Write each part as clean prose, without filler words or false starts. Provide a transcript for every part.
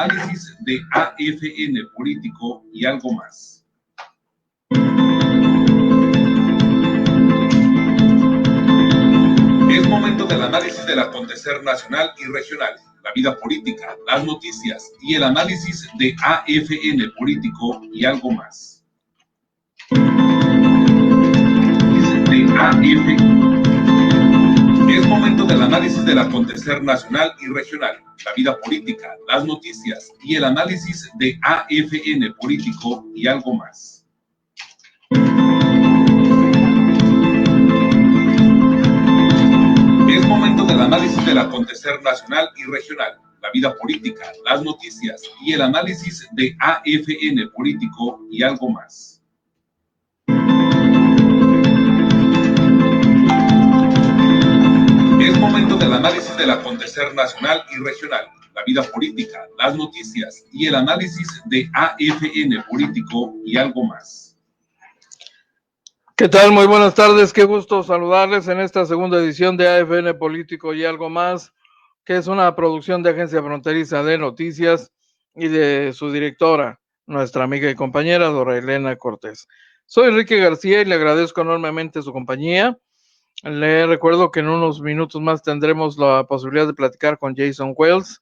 análisis de AFN Político y algo más. Es momento del análisis del acontecer nacional y regional, la vida política, las noticias y el análisis de AFN Político y algo más. Es momento del análisis del acontecer nacional y regional, la vida política, las noticias y el análisis de AFN Político y algo más. Es momento del análisis del acontecer nacional y regional, la vida política, las noticias y el análisis de AFN Político y algo más. Es momento del análisis del acontecer nacional y regional, la vida política, las noticias y el análisis de AFN Político y algo más. ¿Qué tal? Muy buenas tardes, qué gusto saludarles en esta segunda edición de AFN Político y algo más, que es una producción de Agencia Fronteriza de Noticias y de su directora, nuestra amiga y compañera Dora Elena Cortés. Soy Enrique García y le agradezco enormemente su compañía. Le recuerdo que en unos minutos más tendremos la posibilidad de platicar con Jason Wells,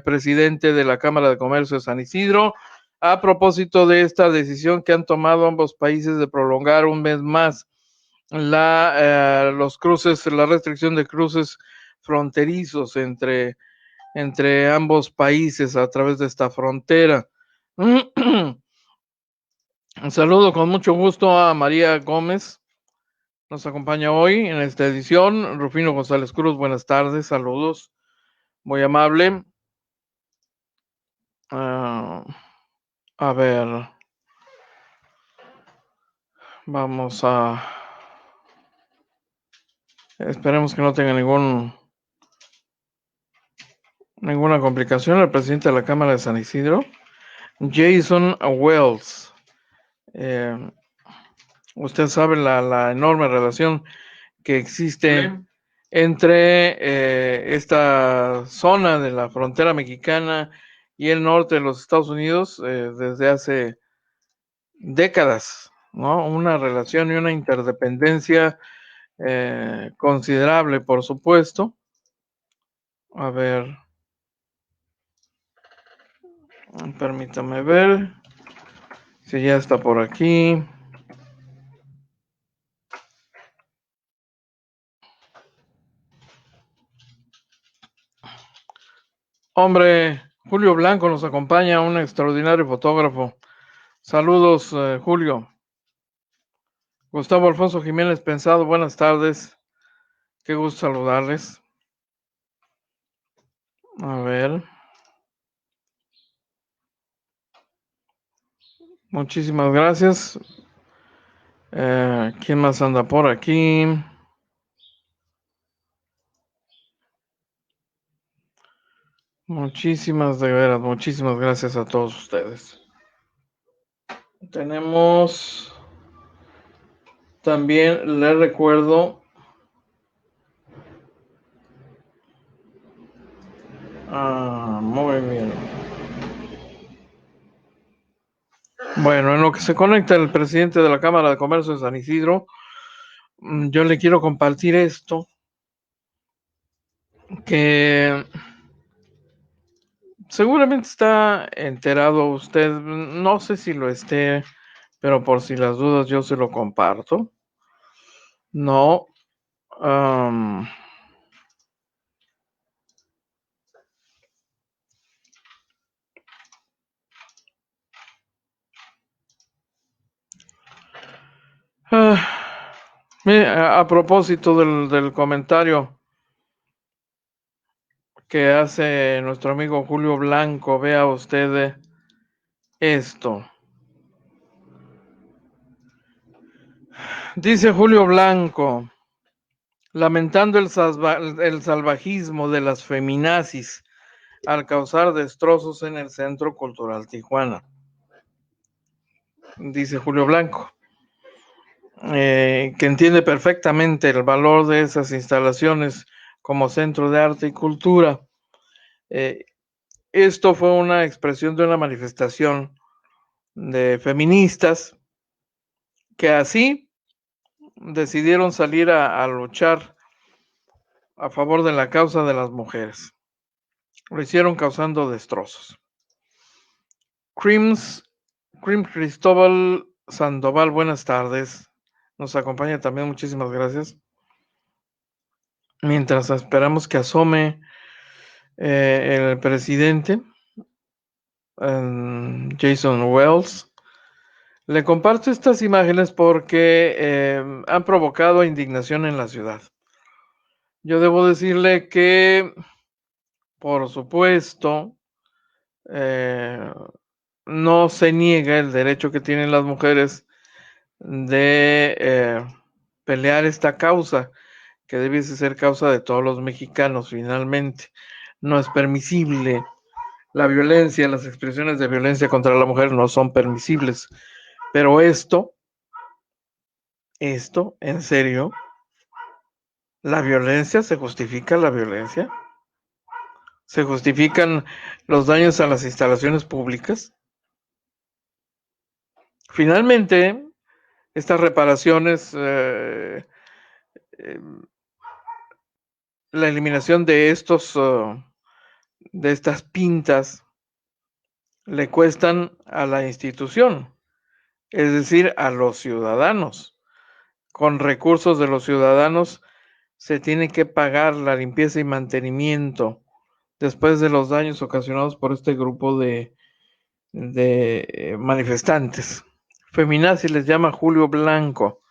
presidente de la Cámara de Comercio de San Isidro, a propósito de esta decisión que han tomado ambos países de prolongar un mes más los cruces, la restricción de cruces fronterizos entre ambos países a través de esta frontera. Un saludo con mucho gusto a María Gómez. Nos acompaña hoy en esta edición Rufino González Cruz. Buenas tardes, saludos, muy amable. A ver, vamos a... Esperemos que no tenga ninguna complicación. El presidente de la Cámara de San Isidro, Jason Wells. Usted sabe la enorme relación que existe entre esta zona de la frontera mexicana y el norte de los Estados Unidos desde hace décadas, ¿no? Una relación y una interdependencia considerable, por supuesto. A ver, permítame ver si ya está por aquí. Hombre, Julio Blanco nos acompaña, un extraordinario fotógrafo. Saludos, Julio. Gustavo Alfonso Jiménez Pensado, buenas tardes. Qué gusto saludarles. A ver. Muchísimas gracias. ¿Quién más anda por aquí? Muchísimas gracias a todos ustedes. Tenemos también, les recuerdo, muy bien. Bueno, en lo que se conecta el presidente de la Cámara de Comercio de San Isidro, yo le quiero compartir esto, que seguramente está enterado usted, no sé si lo esté, pero por si las dudas yo se lo comparto. No. A propósito del comentario que hace nuestro amigo Julio Blanco, vea usted esto. Dice Julio Blanco, lamentando el salvajismo de las feminazis al causar destrozos en el Centro Cultural Tijuana. Dice Julio Blanco, que entiende perfectamente el valor de esas instalaciones como centro de arte y cultura. Esto fue una expresión de una manifestación de feministas que así decidieron salir a luchar a favor de la causa de las mujeres. Lo hicieron causando destrozos. Crim Cristóbal Sandoval, buenas tardes. Nos acompaña también, muchísimas gracias. Mientras esperamos que asome el presidente, Jason Wells, le comparto estas imágenes porque han provocado indignación en la ciudad. Yo debo decirle que, por supuesto, no se niega el derecho que tienen las mujeres de pelear esta causa, que debiese ser causa de todos los mexicanos finalmente. No es permisible la violencia, las expresiones de violencia contra la mujer no son permisibles, pero esto, en serio, ¿la violencia se justifica la violencia? ¿Se justifican los daños a las instalaciones públicas? Finalmente, estas reparaciones, la eliminación de estas pintas, le cuestan a la institución, es decir, a los ciudadanos. Con recursos de los ciudadanos se tiene que pagar la limpieza y mantenimiento después de los daños ocasionados por este grupo de manifestantes. Feminazi les llama Julio Blanco.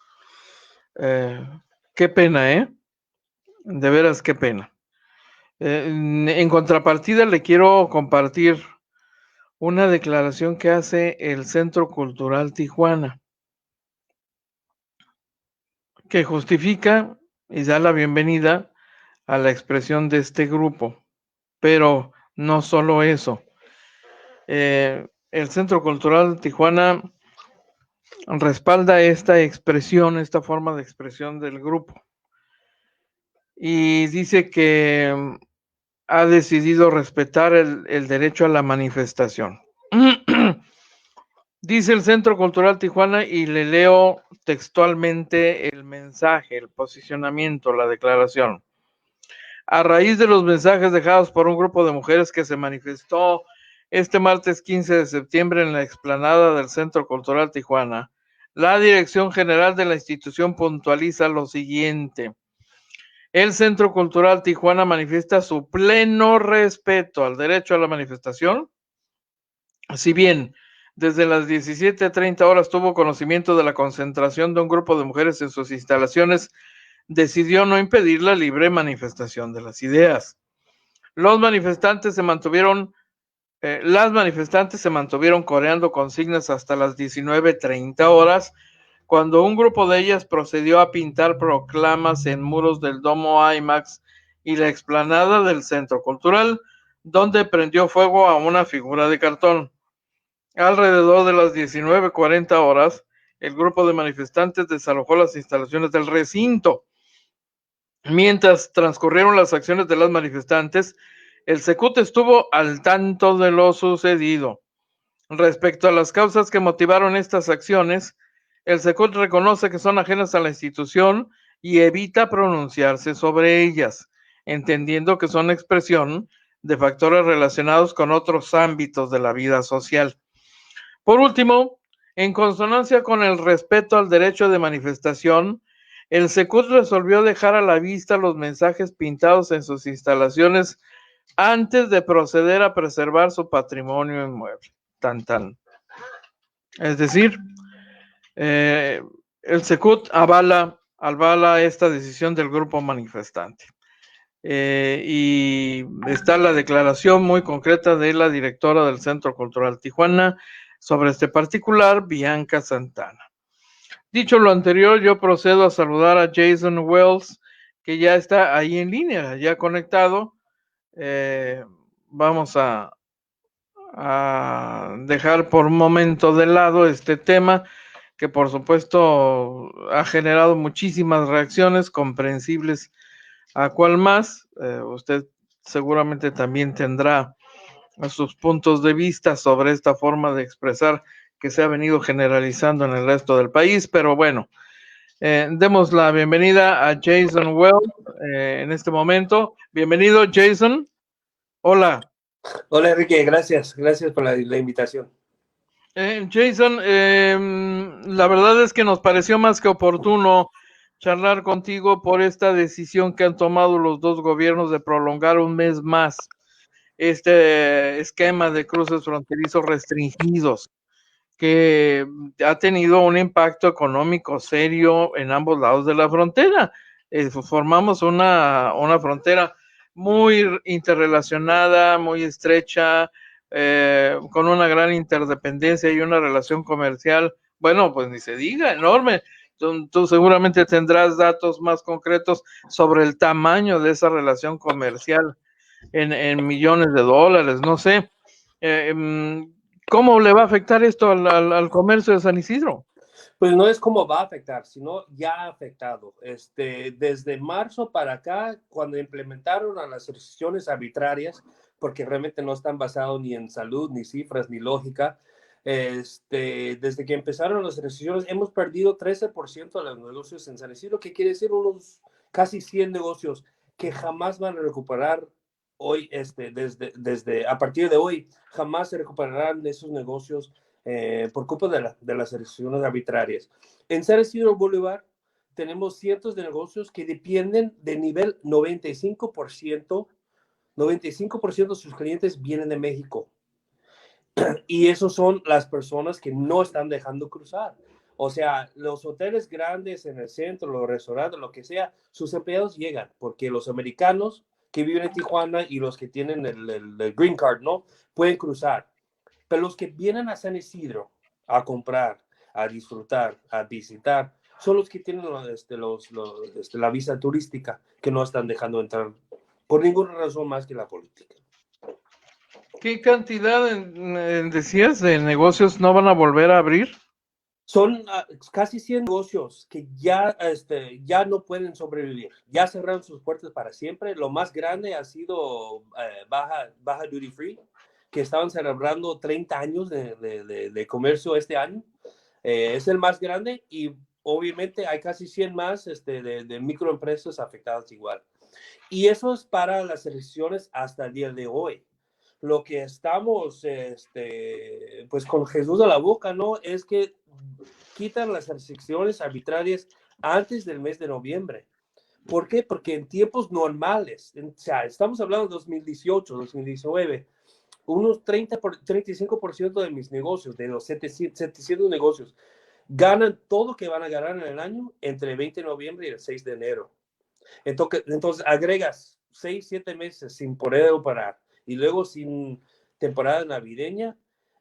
Qué pena, ¿eh? De veras, qué pena. En contrapartida, le quiero compartir una declaración que hace el Centro Cultural Tijuana, que justifica y da la bienvenida a la expresión de este grupo. Pero no solo eso. El Centro Cultural Tijuana respalda esta expresión, esta forma de expresión del grupo. Y dice que ha decidido respetar el derecho a la manifestación. Dice el Centro Cultural Tijuana, y le leo textualmente el mensaje, el posicionamiento, la declaración. A raíz de los mensajes dejados por un grupo de mujeres que se manifestó este martes 15 de septiembre en la explanada del Centro Cultural Tijuana, la Dirección General de la institución puntualiza lo siguiente. El Centro Cultural Tijuana manifiesta su pleno respeto al derecho a la manifestación. Si bien desde las 17:30 horas tuvo conocimiento de la concentración de un grupo de mujeres en sus instalaciones, decidió no impedir la libre manifestación de las ideas. Las manifestantes se mantuvieron coreando consignas hasta las 19:30 horas, cuando un grupo de ellas procedió a pintar proclamas en muros del Domo IMAX y la explanada del Centro Cultural, donde prendió fuego a una figura de cartón. Alrededor de las 19:40 horas, el grupo de manifestantes desalojó las instalaciones del recinto. Mientras transcurrieron las acciones de las manifestantes, el Secut estuvo al tanto de lo sucedido. Respecto a las causas que motivaron estas acciones, el Secut reconoce que son ajenas a la institución y evita pronunciarse sobre ellas, entendiendo que son expresión de factores relacionados con otros ámbitos de la vida social. Por último, en consonancia con el respeto al derecho de manifestación, el Secut resolvió dejar a la vista los mensajes pintados en sus instalaciones antes de proceder a preservar su patrimonio inmueble. Tan, tan. Es decir, el Secut avala esta decisión del grupo manifestante. Y está la declaración muy concreta de la directora del Centro Cultural Tijuana sobre este particular, Bianca Santana. Dicho lo anterior, yo procedo a saludar a Jason Wells, que ya está ahí en línea, ya conectado. Vamos a dejar por un momento de lado este tema, que por supuesto ha generado muchísimas reacciones comprensibles. ¿A cuál más? Usted seguramente también tendrá sus puntos de vista sobre esta forma de expresar que se ha venido generalizando en el resto del país, pero bueno, demos la bienvenida a Jason Wells en este momento. Bienvenido, Jason. Hola. Hola, Enrique, gracias por la invitación. Jason, la verdad es que nos pareció más que oportuno charlar contigo por esta decisión que han tomado los dos gobiernos de prolongar un mes más este esquema de cruces fronterizos restringidos, que ha tenido un impacto económico serio en ambos lados de la frontera. Formamos una frontera muy interrelacionada, muy estrecha, con una gran interdependencia y una relación comercial, bueno, pues ni se diga, enorme. Tú seguramente tendrás datos más concretos sobre el tamaño de esa relación comercial en millones de dólares, no sé. ¿Cómo le va a afectar esto al comercio de San Isidro? Pues no es cómo va a afectar, sino ya ha afectado. Desde marzo para acá, cuando implementaron a las restricciones arbitrarias, porque realmente no están basados ni en salud, ni cifras, ni lógica, desde que empezaron las restricciones, hemos perdido 13% de los negocios en San Isidro, que quiere decir unos casi 100 negocios que jamás van a recuperar hoy, desde a partir de hoy, jamás se recuperarán esos negocios por culpa de las elecciones arbitrarias. En San Isidro Bolívar tenemos cientos de negocios que dependen del nivel 95%, 95% de sus clientes vienen de México. Y esos son las personas que no están dejando cruzar. O sea, los hoteles grandes en el centro, los restaurantes, lo que sea, sus empleados llegan porque los americanos que viven en Tijuana y los que tienen el green card, ¿no? Pueden cruzar. Pero los que vienen a San Isidro a comprar, a disfrutar, a visitar, son los que tienen la visa turística, que no están dejando entrar por ninguna razón más que la política. ¿Qué cantidad, decías, de negocios no van a volver a abrir? Son casi 100 negocios que ya no pueden sobrevivir. Ya cerraron sus puertas para siempre. Lo más grande ha sido Baja Duty Free, que estaban celebrando 30 años de comercio este año. Es el más grande y obviamente hay casi 100 más de microempresas afectadas igual. Y eso es para las elecciones hasta el día de hoy. Lo que estamos pues con Jesús a la boca, ¿no? Es que quitan las restricciones arbitrarias antes del mes de noviembre. ¿Por qué? Porque en tiempos normales, o sea, estamos hablando de 2018, 2019, unos 35% de mis negocios, de los 700 negocios, ganan todo lo que van a ganar en el año entre el 20 de noviembre y el 6 de enero. Entonces agregas 6, 7 meses sin poder operar y luego sin temporada navideña,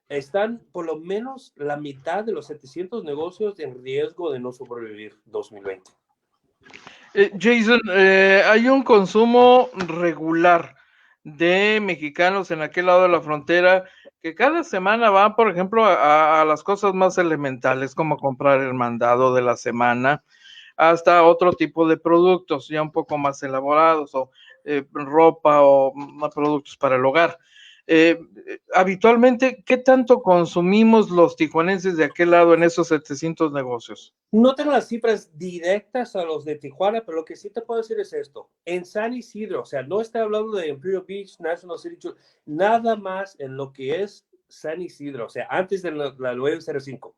están por lo menos la mitad de los 700 negocios en riesgo de no sobrevivir 2020. Jason, hay un consumo regular de mexicanos en aquel lado de la frontera que cada semana van, por ejemplo, a las cosas más elementales, como comprar el mandado de la semana, hasta otro tipo de productos ya un poco más elaborados, o ropa o productos para el hogar. Habitualmente, ¿qué tanto consumimos los tijuanenses de aquel lado en esos 700 negocios? No tengo las cifras directas a los de Tijuana, pero lo que sí te puedo decir es esto. En San Isidro, o sea, no estoy hablando de Imperial Beach, National City, nada más en lo que es San Isidro, o sea, antes de la 905.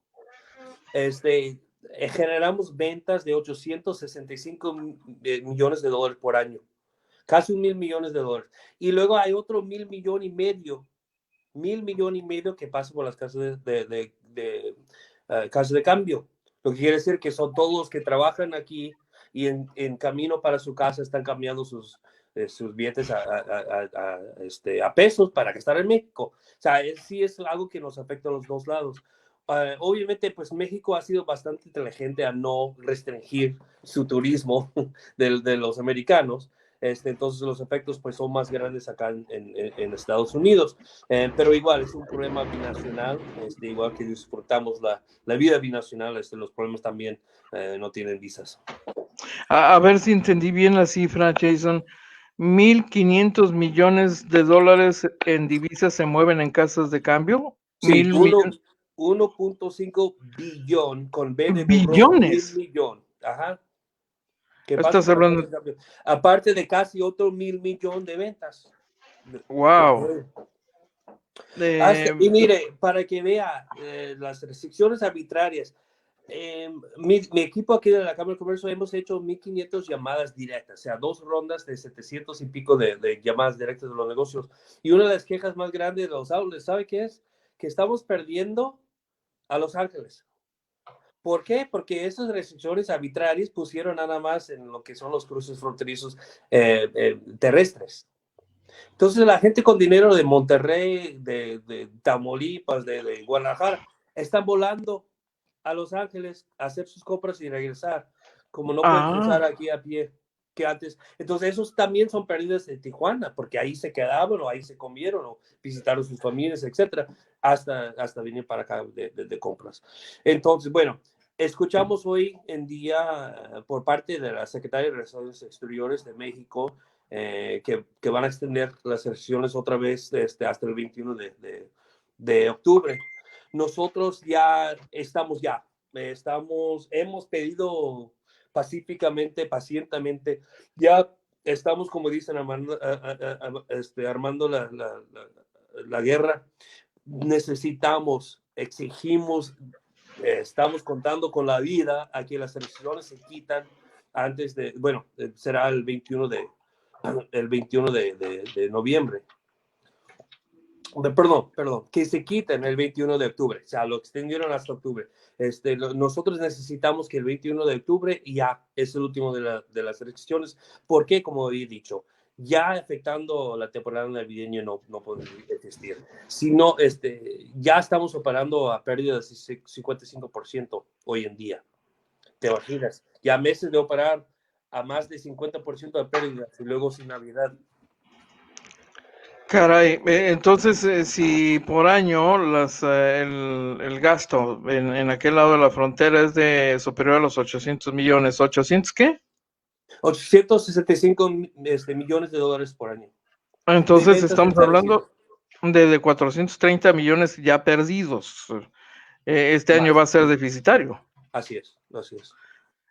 Generamos ventas de 865 millones de dólares por año. Casi $1,000 millones. Y luego hay otro $1,000 millones y medio que pasa por las casas casas de cambio. Lo que quiere decir que son todos los que trabajan aquí y en camino para su casa están cambiando sus billetes a pesos para gastar en México. O sea, sí es algo que nos afecta a los dos lados. Obviamente, pues México ha sido bastante inteligente a no restringir su turismo de los americanos. Entonces los efectos pues son más grandes acá en Estados Unidos, pero igual es un problema binacional, igual que disfrutamos la vida binacional, los problemas también no tienen visas. A ver si entendí bien la cifra, Jason. 1.500 millones de dólares en divisas se mueven en casas de cambio. Sí, 1.000 millones. 1.5 billón con B de burro, Billones. millón. Ajá. Que pasa Estás por las casas hablando. de cambio. Aparte de casi otro 1.000 millón de ventas. Wow. Y mire, para que vea las restricciones arbitrarias, mi equipo aquí de la Cámara de Comercio hemos hecho 1.500 llamadas directas, o sea, 2 rondas de 700 y pico de llamadas directas de los negocios. Y una de las quejas más grandes de los outlets, ¿sabe qué es? Que estamos perdiendo a Los Ángeles. ¿Por qué? Porque esas restricciones arbitrarias pusieron nada más en lo que son los cruces fronterizos terrestres. Entonces la gente con dinero de Monterrey, de Tamaulipas, de Guadalajara, están volando a Los Ángeles a hacer sus compras y regresar, como no pueden cruzar aquí a pie que antes. Entonces esos también son pérdidas de Tijuana, porque ahí se quedaban o ahí se comieron o visitaron sus familias, etcétera, hasta venir para acá de compras. Entonces, bueno, escuchamos hoy en día por parte de la Secretaría de Relaciones Exteriores de México que van a extender las elecciones otra vez hasta el 21 de octubre. Nosotros ya estamos, hemos pedido pacíficamente, pacientemente, ya estamos, como dicen, armando la guerra. Necesitamos, exigimos, estamos contando con la vida a que las elecciones se quitan antes de, bueno, será el 21 de noviembre. Perdón, que se quiten el 21 de octubre, o sea, lo extendieron hasta octubre. Nosotros necesitamos que el 21 de octubre ya es el último de las elecciones, porque, como he dicho, ya afectando la temporada navideña no puede existir. Sino, ya estamos operando a pérdida de 55% hoy en día. ¿Te imaginas? Ya meses de operar a más de 50% de pérdidas y luego sin Navidad. Caray, entonces si por año el gasto en aquel lado de la frontera es de superior a los 800 millones, ¿800 qué? 865 millones de dólares por año. De Entonces ventas estamos hablando de 430 millones ya perdidos. Este año va a más. ser deficitario. Así es, así es.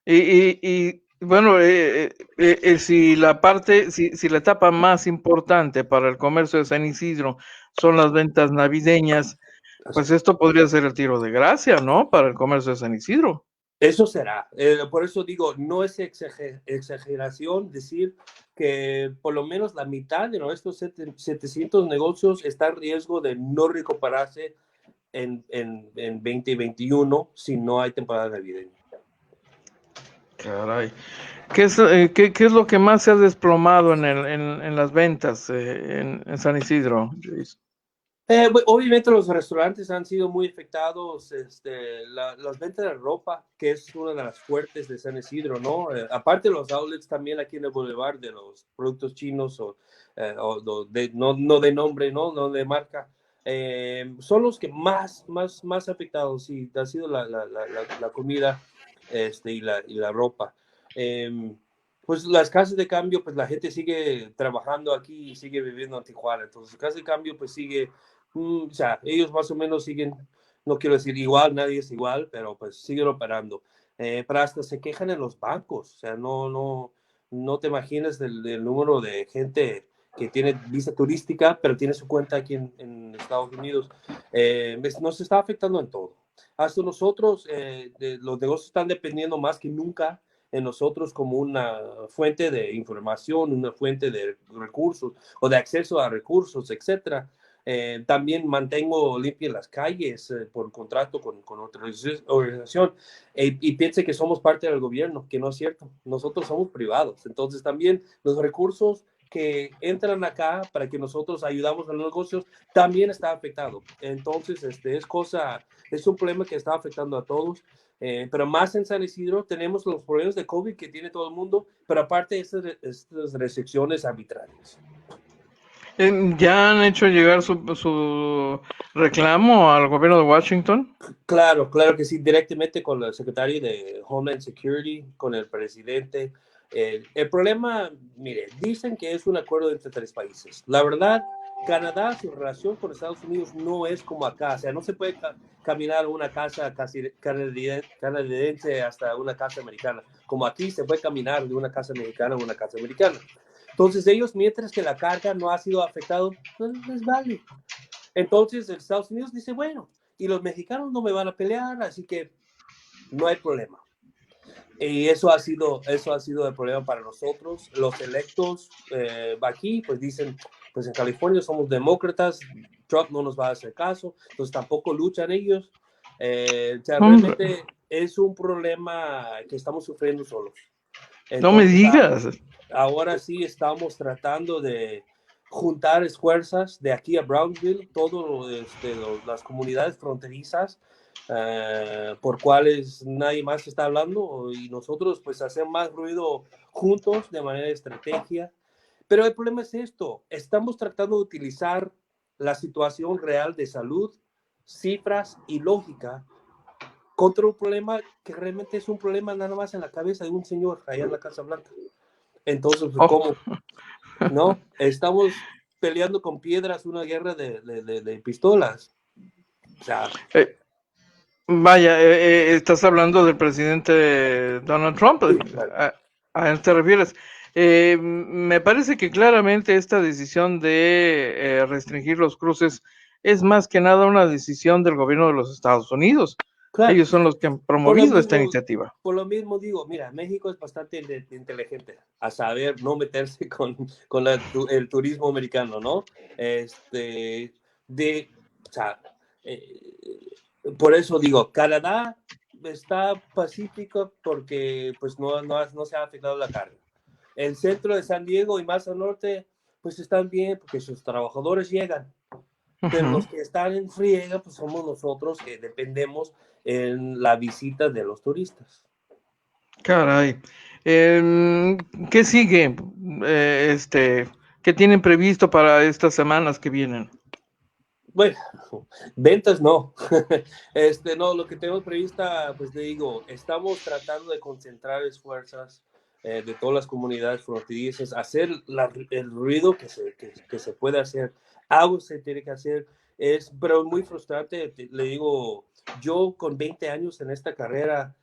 Y bueno, si la etapa más importante para el comercio de San Isidro son las ventas navideñas, pues esto podría ser el tiro de gracia, ¿no? Para el comercio de San Isidro. Eso será. Por eso digo, no es exageración decir que por lo menos la mitad de nuestros 700 negocios está en riesgo de no recuperarse en 2021 si no hay temporada navideña. Caray. ¿Qué es lo que más se ha desplomado en las ventas en San Isidro, Jason? Obviamente los restaurantes han sido muy afectados, las ventas de ropa, que es una de las fuertes de San Isidro, ¿no? Aparte de los outlets también aquí en el Boulevard de los productos chinos o no de nombre, no de marca, son los que más afectados, sí, ha sido la comida y la ropa. Pues las casas de cambio, pues la gente sigue trabajando aquí y sigue viviendo en Tijuana, entonces casa de cambio pues sigue. O sea, ellos más o menos siguen, no quiero decir igual, nadie es igual, pero pues siguen operando. Pero hasta se quejan en los bancos, o sea, no te imaginas del número de gente que tiene visa turística, pero tiene su cuenta aquí en Estados Unidos. Nos está afectando en todo. Hasta nosotros, los negocios están dependiendo más que nunca en nosotros como una fuente de información, una fuente de recursos o de acceso a recursos, etcétera. También mantengo limpias las calles por contrato con otra organización y piense que somos parte del gobierno, que no es cierto. Nosotros somos privados. Entonces también los recursos que entran acá para que nosotros ayudamos a los negocios también está afectado. Entonces es un problema que está afectando a todos. Pero más en San Isidro tenemos los problemas de COVID que tiene todo el mundo, pero aparte estas restricciones arbitrarias. ¿Ya han hecho llegar su reclamo al gobierno de Washington? Claro que sí, directamente con el secretario de Homeland Security, con el presidente. El problema, mire, dicen que es un acuerdo entre 3 países. La verdad, Canadá, su relación con Estados Unidos no es como acá. O sea, no se puede caminar una casa casi canadiense hasta una casa americana. Como aquí se puede caminar de una casa mexicana a una casa americana. Entonces ellos, mientras que la carga no ha sido afectado, pues les vale. Entonces Estados Unidos dice, bueno, y los mexicanos no me van a pelear, así que no hay problema. Y eso ha sido el problema para nosotros. Los electos aquí, pues dicen, pues en California somos demócratas, Trump no nos va a hacer caso, entonces tampoco luchan ellos. O sea, realmente es un problema que estamos sufriendo solos. Entonces, no me digas. Ahora sí estamos tratando de juntar esfuerzas de aquí a Brownsville, todas las comunidades fronterizas por cuales nadie más está hablando y nosotros pues hacer más ruido juntos de manera de estrategia. Pero el problema es esto, estamos tratando de utilizar la situación real de salud, cifras y lógica contra un problema que realmente es un problema nada más en la cabeza de un señor allá en la Casa Blanca. Entonces, ¿cómo? ¿No? Estamos peleando con piedras una guerra de pistolas. O sea, vaya, estás hablando del presidente Donald Trump. sí, claro. ¿A él te refieres? Me parece que claramente esta decisión de restringir los cruces es más que nada una decisión del gobierno de los Estados Unidos. Claro. Ellos son los que han promovido esta iniciativa. Por lo mismo digo, mira, México es bastante inteligente a saber no meterse con el turismo americano, ¿no? O sea, por eso digo, Canadá está pacífico porque pues no se ha afectado la carga. El centro de San Diego y más al norte pues están bien porque sus trabajadores llegan. Pero los que están en friega pues somos nosotros que dependemos en la visita de los turistas. Caray. ¿Qué sigue? ¿Qué tienen previsto para estas semanas que vienen? Bueno, ventas no. No, lo que tenemos prevista, pues te digo, estamos tratando de concentrar esfuerzos de todas las comunidades fronterizas, hacer el ruido que se puede hacer, algo se tiene que hacer, pero muy frustrante, le digo, yo con 20 años en esta carrera,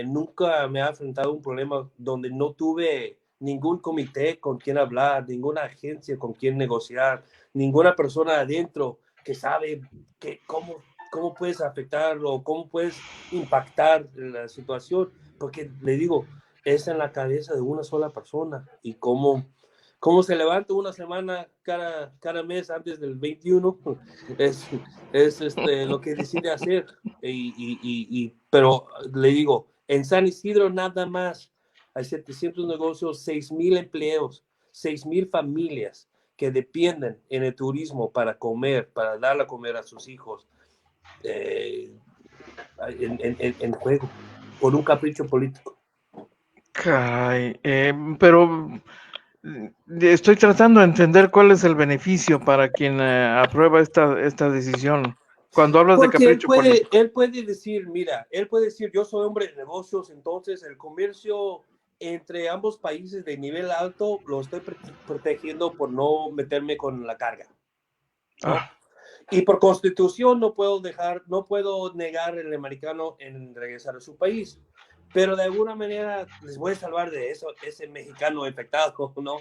nunca me he enfrentado a un problema donde no tuve ningún comité con quien hablar, ninguna agencia con quien negociar, ninguna persona adentro que sabe cómo puedes afectar o cómo puedes impactar la situación, porque le digo, es en la cabeza de una sola persona y cómo se levanta una semana cada mes antes del 21 es lo que decide hacer. Pero le digo, en San Isidro nada más hay 700 negocios, 6,000 empleos, 6,000 familias que dependen en el turismo para comer, para darle a comer a sus hijos en juego, por un capricho político. Caray, pero estoy tratando de entender cuál es el beneficio para quien aprueba esta decisión. Cuando hablas de Porque capricho político. él puede decir, mira, yo soy hombre de negocios, entonces el comercio entre ambos países de nivel alto lo estoy protegiendo por no meterme con la carga, ¿no? Y por constitución no puedo negar al americano en regresar a su país, pero de alguna manera les voy a salvar de eso, ese mexicano infectado, ¿no?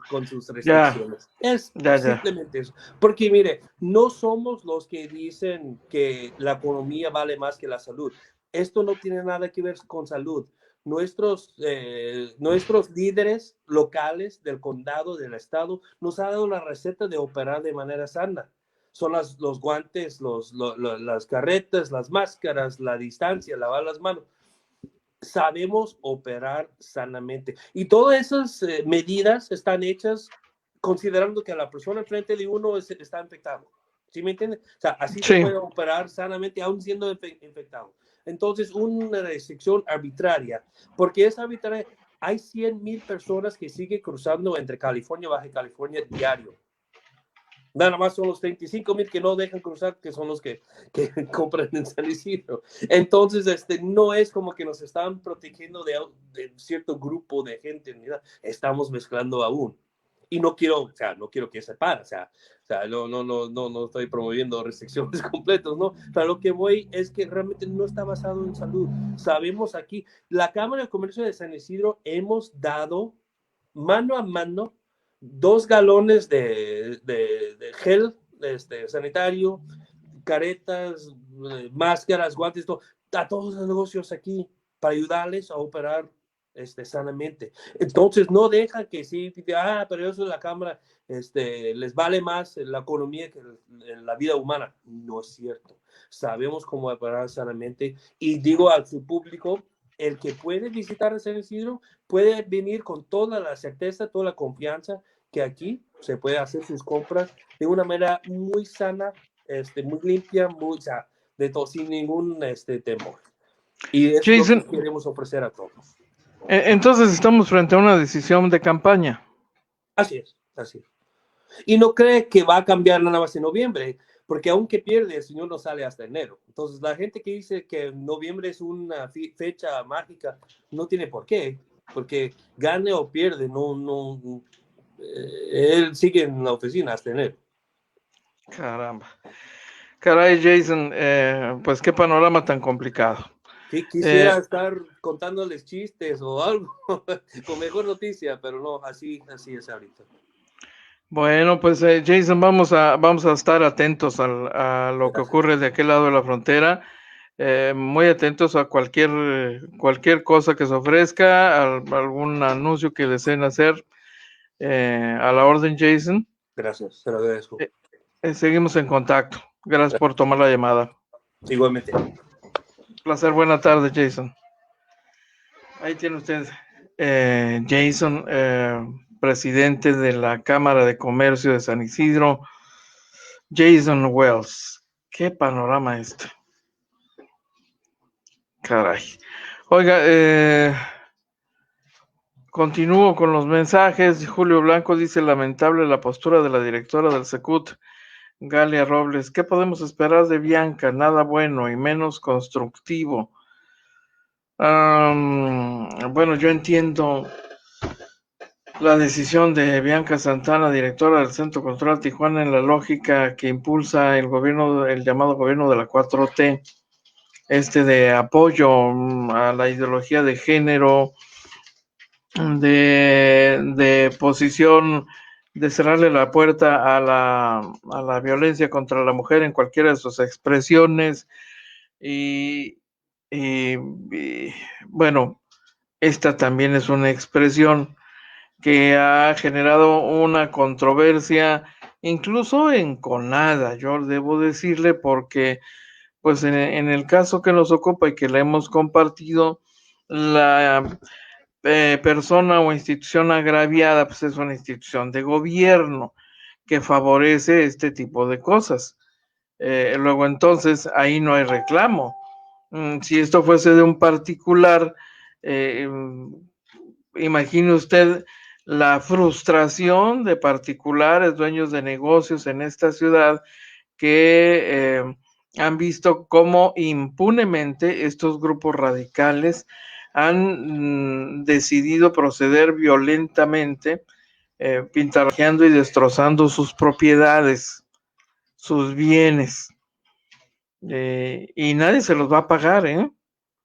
Con sus restricciones. Simplemente eso. Porque mire, no somos los que dicen que la economía vale más que la salud. Esto no tiene nada que ver con salud. Nuestros líderes locales del condado, del estado, nos han dado la receta de operar de manera sana. Son los guantes, las carretas, las máscaras, la distancia, lavar las manos. Sabemos operar sanamente. Y todas esas medidas están hechas considerando que la persona enfrente de uno está infectado. ¿Sí me entienden? O sea, así se puede operar sanamente aún siendo infectado. Entonces, una restricción arbitraria, porque es arbitraria. Hay 100,000 personas que siguen cruzando entre California y Baja California diario. Nada más son los 35,000 que no dejan cruzar, que son los que compran en San Isidro. Entonces, no es como que nos están protegiendo de cierto grupo de gente, mira, estamos mezclando aún. Y no quiero que se pare, no estoy promoviendo restricciones completas, ¿no? Pero lo que voy es que realmente no está basado en salud. Sabemos aquí, la Cámara de Comercio de San Isidro hemos dado mano a mano 2 galones de gel sanitario, caretas, máscaras, guantes, todo, a todos los negocios aquí para ayudarles a operar sanamente. Entonces no deja que sí, pero eso es la Cámara, les vale más la economía que la vida humana. No es cierto. Sabemos cómo operar sanamente y digo a su público, el que puede visitar a San Isidro puede venir con toda la certeza, toda la confianza que aquí se puede hacer sus compras de una manera muy sana, muy limpia, sin ningún temor. Y es Jason, lo que queremos ofrecer a todos. Entonces estamos frente a una decisión de campaña. Así es. Y no cree que va a cambiar nada más en noviembre, porque aunque pierde, el señor no sale hasta enero. Entonces, la gente que dice que noviembre es una fecha mágica, no tiene por qué, porque gane o pierde, él sigue en la oficina hasta enero. Caramba. Caray, Jason, pues qué panorama tan complicado. Quisiera estar contándoles chistes o algo con mejor noticia, pero no, así es ahorita. Bueno, pues Jason, vamos a estar atentos a lo que ocurre de aquel lado de la frontera, muy atentos a cualquier cosa que se ofrezca, algún anuncio que deseen hacer, a la orden, Jason. Gracias, se lo agradezco. Seguimos en contacto. Gracias por tomar la llamada. Igualmente. Placer, buena tarde, Jason. Ahí tiene usted, Jason, presidente de la Cámara de Comercio de San Isidro, Jason Wells. Qué panorama este. Caray. Oiga, continúo con los mensajes. Julio Blanco dice: lamentable la postura de la directora del Secut, Galia Robles. ¿Qué podemos esperar de Bianca? Nada bueno y menos constructivo. Bueno, yo entiendo la decisión de Bianca Santana, directora del Centro Cultural Tijuana, en la lógica que impulsa el llamado gobierno de la 4T, de apoyo a la ideología de género, de posición, de cerrarle la puerta a la violencia contra la mujer en cualquiera de sus expresiones. Y bueno, esta también es una expresión que ha generado una controversia, incluso enconada, yo debo decirle, porque pues en el caso que nos ocupa y que le hemos compartido, la persona o institución agraviada pues es una institución de gobierno que favorece este tipo de cosas. Luego entonces ahí no hay reclamo. Si esto fuese de un particular, imagine usted la frustración de particulares, dueños de negocios en esta ciudad que han visto cómo impunemente estos grupos radicales han decidido proceder violentamente, pintarrajeando y destrozando sus propiedades, sus bienes, y nadie se los va a pagar,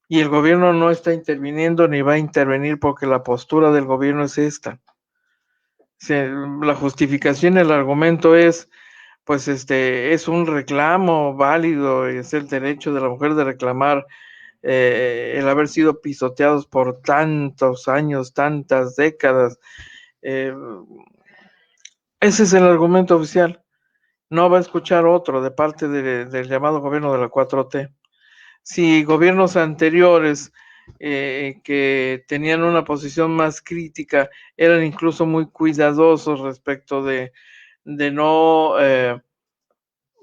y el gobierno no está interviniendo ni va a intervenir porque la postura del gobierno es esta. La justificación, el argumento es, pues es un reclamo válido, es el derecho de la mujer de reclamar el haber sido pisoteados por tantos años, tantas décadas. Ese es el argumento oficial. No va a escuchar otro de parte del llamado gobierno de la 4T. Si gobiernos anteriores que tenían una posición más crítica eran incluso muy cuidadosos respecto de no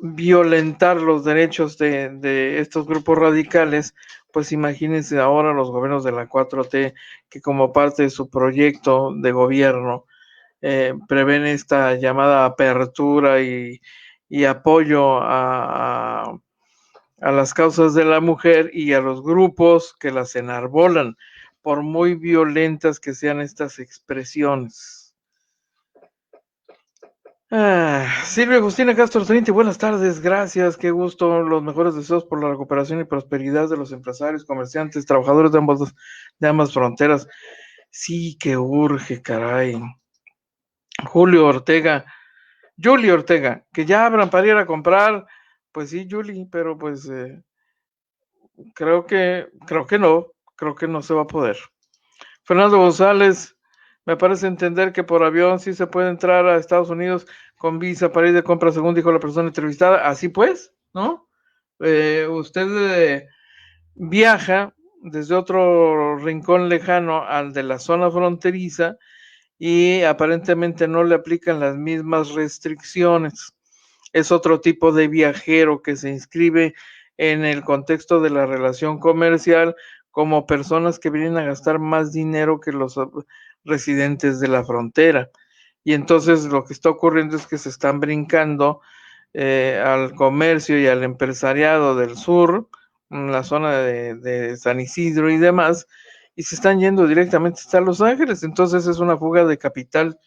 violentar los derechos de estos grupos radicales, pues imagínense ahora los gobiernos de la 4T que como parte de su proyecto de gobierno prevén esta llamada apertura y apoyo a las causas de la mujer y a los grupos que las enarbolan, por muy violentas que sean estas expresiones. Silvia Justina Castro Trinity, buenas tardes, gracias, qué gusto, los mejores deseos por la recuperación y prosperidad de los empresarios, comerciantes, trabajadores de ambas fronteras. Sí, que urge, caray. Julio Ortega, que ya abran para ir a comprar. Pues sí, Juli, pero pues creo que no se va a poder. Fernando González, me parece entender que por avión sí se puede entrar a Estados Unidos con visa para ir de compra, según dijo la persona entrevistada. Así pues, ¿no? Usted viaja desde otro rincón lejano al de la zona fronteriza y aparentemente no le aplican las mismas restricciones. Es otro tipo de viajero que se inscribe en el contexto de la relación comercial como personas que vienen a gastar más dinero que los residentes de la frontera. Y entonces lo que está ocurriendo es que se están brincando al comercio y al empresariado del sur, en la zona de San Isidro y demás, y se están yendo directamente hasta Los Ángeles. Entonces es una fuga de capital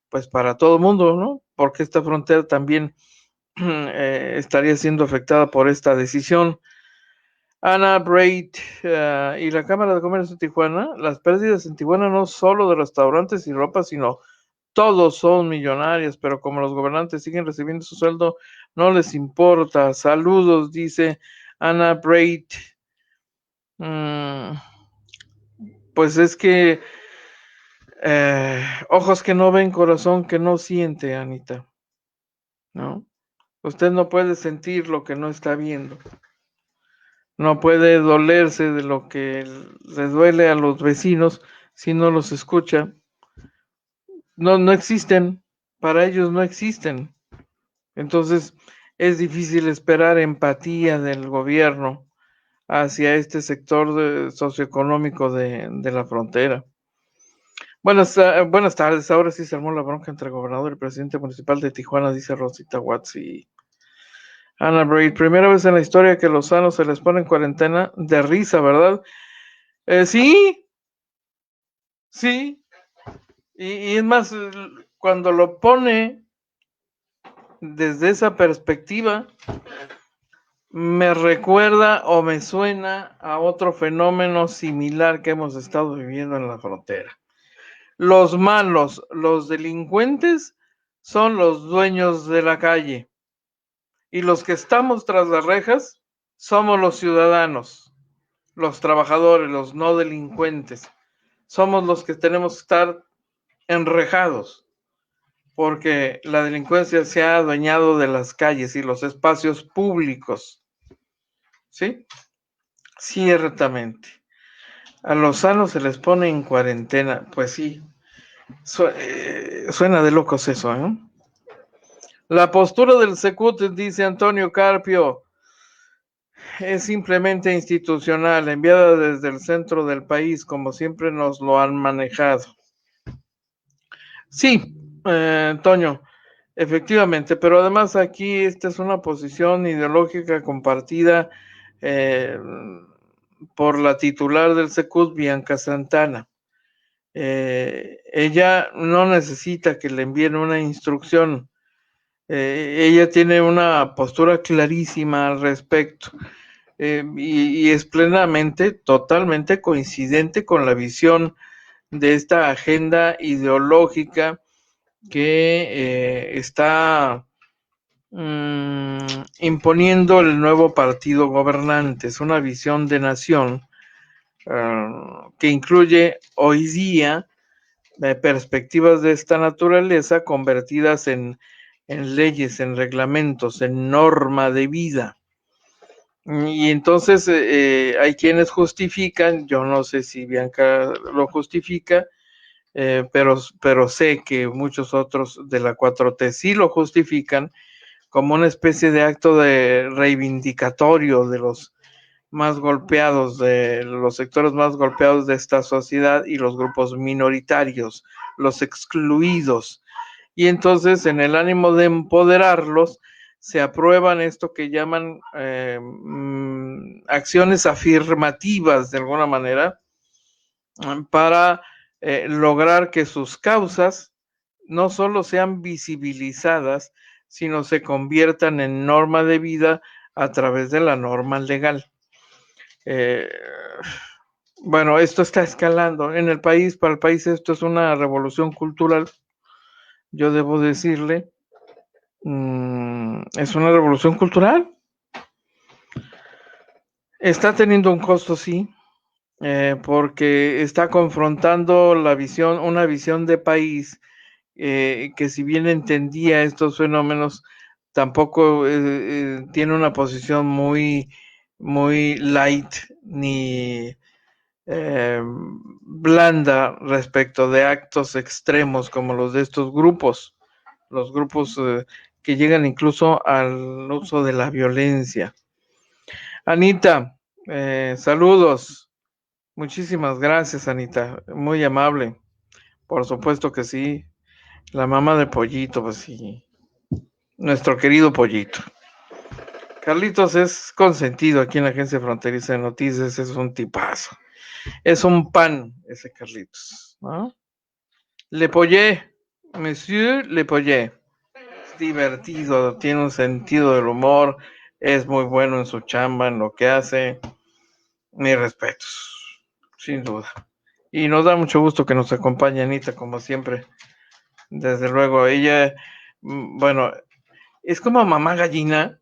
pues para todo el mundo, ¿no? Porque esta frontera también estaría siendo afectada por esta decisión. Ana Braid y la Cámara de Comercio de Tijuana, las pérdidas en Tijuana no solo de restaurantes y ropa, sino todos son millonarios, pero como los gobernantes siguen recibiendo su sueldo, no les importa. Saludos, dice Ana Braid. Pues es que ojos que no ven, corazón que no siente, Anita, ¿no? Usted no puede sentir lo que no está viendo. No puede dolerse de lo que le duele a los vecinos si no los escucha. No existen, para ellos no existen. Entonces es difícil esperar empatía del gobierno hacia este sector socioeconómico de la frontera. Buenas tardes, ahora sí se armó la bronca entre el gobernador y el presidente municipal de Tijuana, dice Rosita Watts y Ana Braid. Primera vez en la historia que Lozano se les pone en cuarentena de risa, ¿verdad? Sí. Y es más, cuando lo pone desde esa perspectiva, me recuerda o me suena a otro fenómeno similar que hemos estado viviendo en la frontera. Los malos, los delincuentes, son los dueños de la calle. Y los que estamos tras las rejas somos los ciudadanos, los trabajadores, los no delincuentes. Somos los que tenemos que estar enrejados, porque la delincuencia se ha adueñado de las calles y los espacios públicos. ¿Sí? Ciertamente. A los sanos se les pone en cuarentena. Pues sí. Suena de locos eso, ¿eh? La postura del Secut, dice Antonio Carpio, es simplemente institucional, enviada desde el centro del país, como siempre nos lo han manejado. Sí, Toño, efectivamente, pero además aquí esta es una posición ideológica compartida por la titular del Secut, Bianca Santana. Ella no necesita que le envíen una instrucción. Ella tiene una postura clarísima al respecto y es plenamente, totalmente coincidente con la visión de esta agenda ideológica que está imponiendo el nuevo partido gobernante. Es una visión de nación que incluye hoy día perspectivas de esta naturaleza convertidas en leyes, en reglamentos, en norma de vida. Y entonces hay quienes justifican, yo no sé si Bianca lo justifica, pero sé que muchos otros de la 4T sí lo justifican como una especie de acto de reivindicatorio de los más golpeados, de los sectores más golpeados de esta sociedad y los grupos minoritarios, los excluidos, y entonces en el ánimo de empoderarlos se aprueban esto que llaman acciones afirmativas de alguna manera para lograr que sus causas no solo sean visibilizadas, sino se conviertan en norma de vida a través de la norma legal. Bueno, esto está escalando en el país. Para el país esto es una revolución cultural, yo debo decirle. Es una revolución cultural. Está teniendo un costo, sí, porque está confrontando una visión de país que si bien entendía estos fenómenos, tampoco tiene una posición muy light ni blanda respecto de actos extremos como los de estos grupos, los grupos que llegan incluso al uso de la violencia. Anita, saludos. Muchísimas gracias, Anita. Muy amable. Por supuesto que sí. La mamá de Pollito, pues sí. Nuestro querido Pollito. Carlitos es consentido aquí en la Agencia Fronteriza de Noticias. Es un tipazo. Es un pan ese Carlitos, ¿no? Le Pollé, Monsieur Le Pollé. Es divertido, tiene un sentido del humor, es muy bueno en su chamba, en lo que hace. Mis respetos, sin duda. Y nos da mucho gusto que nos acompañe Anita, como siempre. Desde luego, ella, bueno, es como mamá gallina,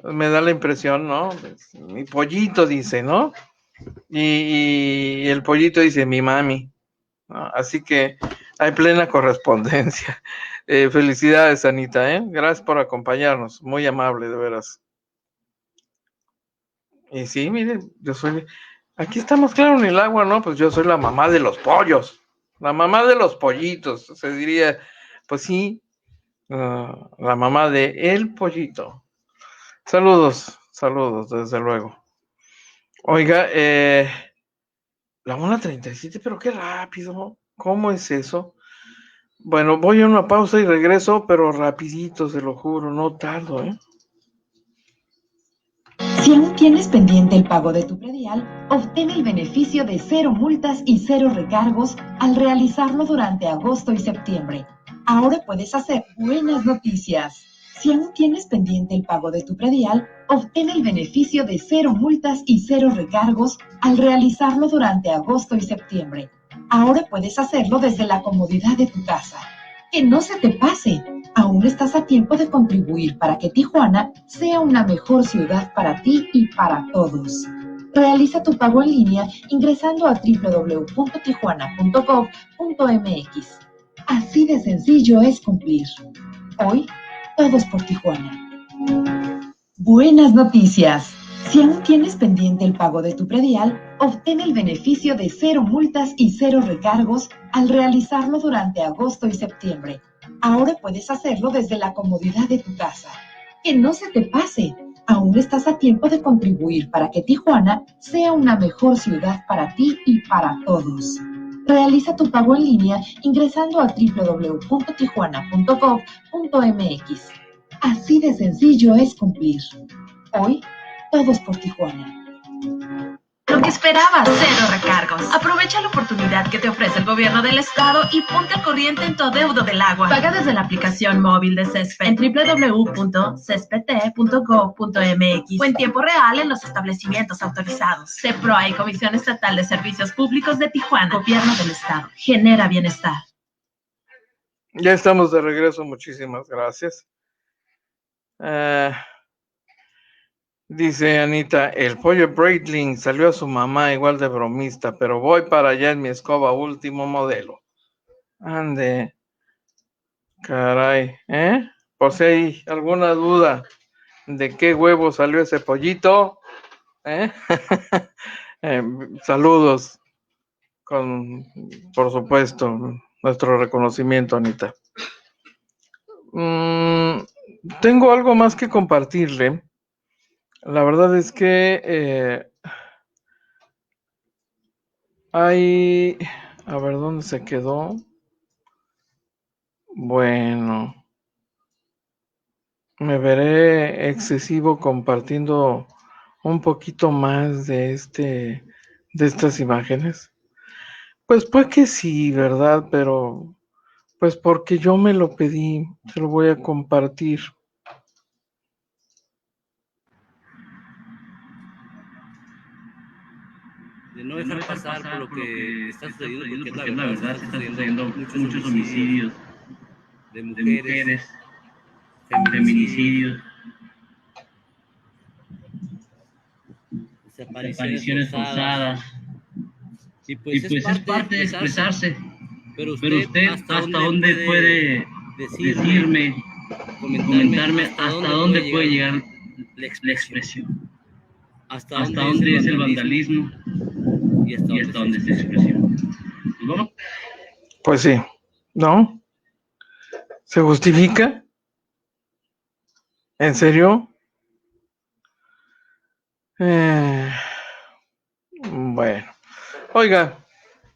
me da la impresión, ¿no? Mi pollito dice, ¿no? Y el pollito dice mi mami, ¿no? Así que hay plena correspondencia. Felicidades, Anita, ¿eh? Gracias por acompañarnos, muy amable, de veras. Y sí, miren, yo soy, aquí estamos claro en el agua, ¿no? Pues yo soy la mamá de los pollos, la mamá de los pollitos, se diría, pues sí, la mamá de el pollito. Saludos, saludos, desde luego. Oiga, la 1:37, pero qué rápido, ¿cómo es eso? Bueno, voy a una pausa y regreso, pero rapidito, se lo juro, no tardo, ¿eh? Si aún tienes pendiente el pago de tu predial, obtén el beneficio de 0 multas y 0 recargos al realizarlo durante agosto y septiembre. Ahora puedes hacer buenas noticias. Si aún tienes pendiente el pago de tu predial, obtén el beneficio de 0 multas y 0 recargos al realizarlo durante agosto y septiembre. Ahora puedes hacerlo desde la comodidad de tu casa. ¡Que no se te pase! Aún estás a tiempo de contribuir para que Tijuana sea una mejor ciudad para ti y para todos. Realiza tu pago en línea ingresando a www.tijuana.gov.mx. Así de sencillo es cumplir. Hoy, todos por Tijuana. Buenas noticias. Si aún tienes pendiente el pago de tu predial, obtén el beneficio de 0 multas y 0 recargos al realizarlo durante agosto y septiembre. Ahora puedes hacerlo desde la comodidad de tu casa. ¡Que no se te pase! Aún estás a tiempo de contribuir para que Tijuana sea una mejor ciudad para ti y para todos. Realiza tu pago en línea ingresando a www.tijuana.gov.mx. Así de sencillo es cumplir. Hoy, todos por Tijuana. Lo que esperabas, 0 recargos. Aprovecha la oportunidad que te ofrece el gobierno del estado y ponte al corriente en tu adeudo del agua. Paga desde la aplicación móvil de CESPE en www.cespt.gov.mx o en tiempo real en los establecimientos autorizados. CEPROA y Comisión Estatal de Servicios Públicos de Tijuana. Gobierno del estado. Genera bienestar. Ya estamos de regreso, muchísimas gracias. Dice Anita, el pollo Breitling salió a su mamá igual de bromista, pero voy para allá en mi escoba último modelo. Ande, caray, ¿eh? Por si hay alguna duda de qué huevo salió ese pollito, ¿eh? Saludos, por supuesto, nuestro reconocimiento, Anita. Tengo algo más que compartirle. La verdad es que hay, a ver dónde se quedó. Bueno, me veré excesivo compartiendo un poquito más de estas imágenes. Pues que sí, ¿verdad? Pero pues porque yo me lo pedí, se lo voy a compartir. De no dejar pasar por lo que está sucediendo, porque es la verdad, están sucediendo muchos homicidios de mujeres, feminicidios, desapariciones forzadas. Y pues es parte de expresarse. Pero usted ¿hasta dónde puede decirme, comentarme hasta dónde puede llegar la expresión? ¿Hasta dónde es el vandalismo? Y hasta dónde es la expresión. ¿No? Pues sí, ¿no? ¿Se justifica? ¿En serio? Bueno, oiga,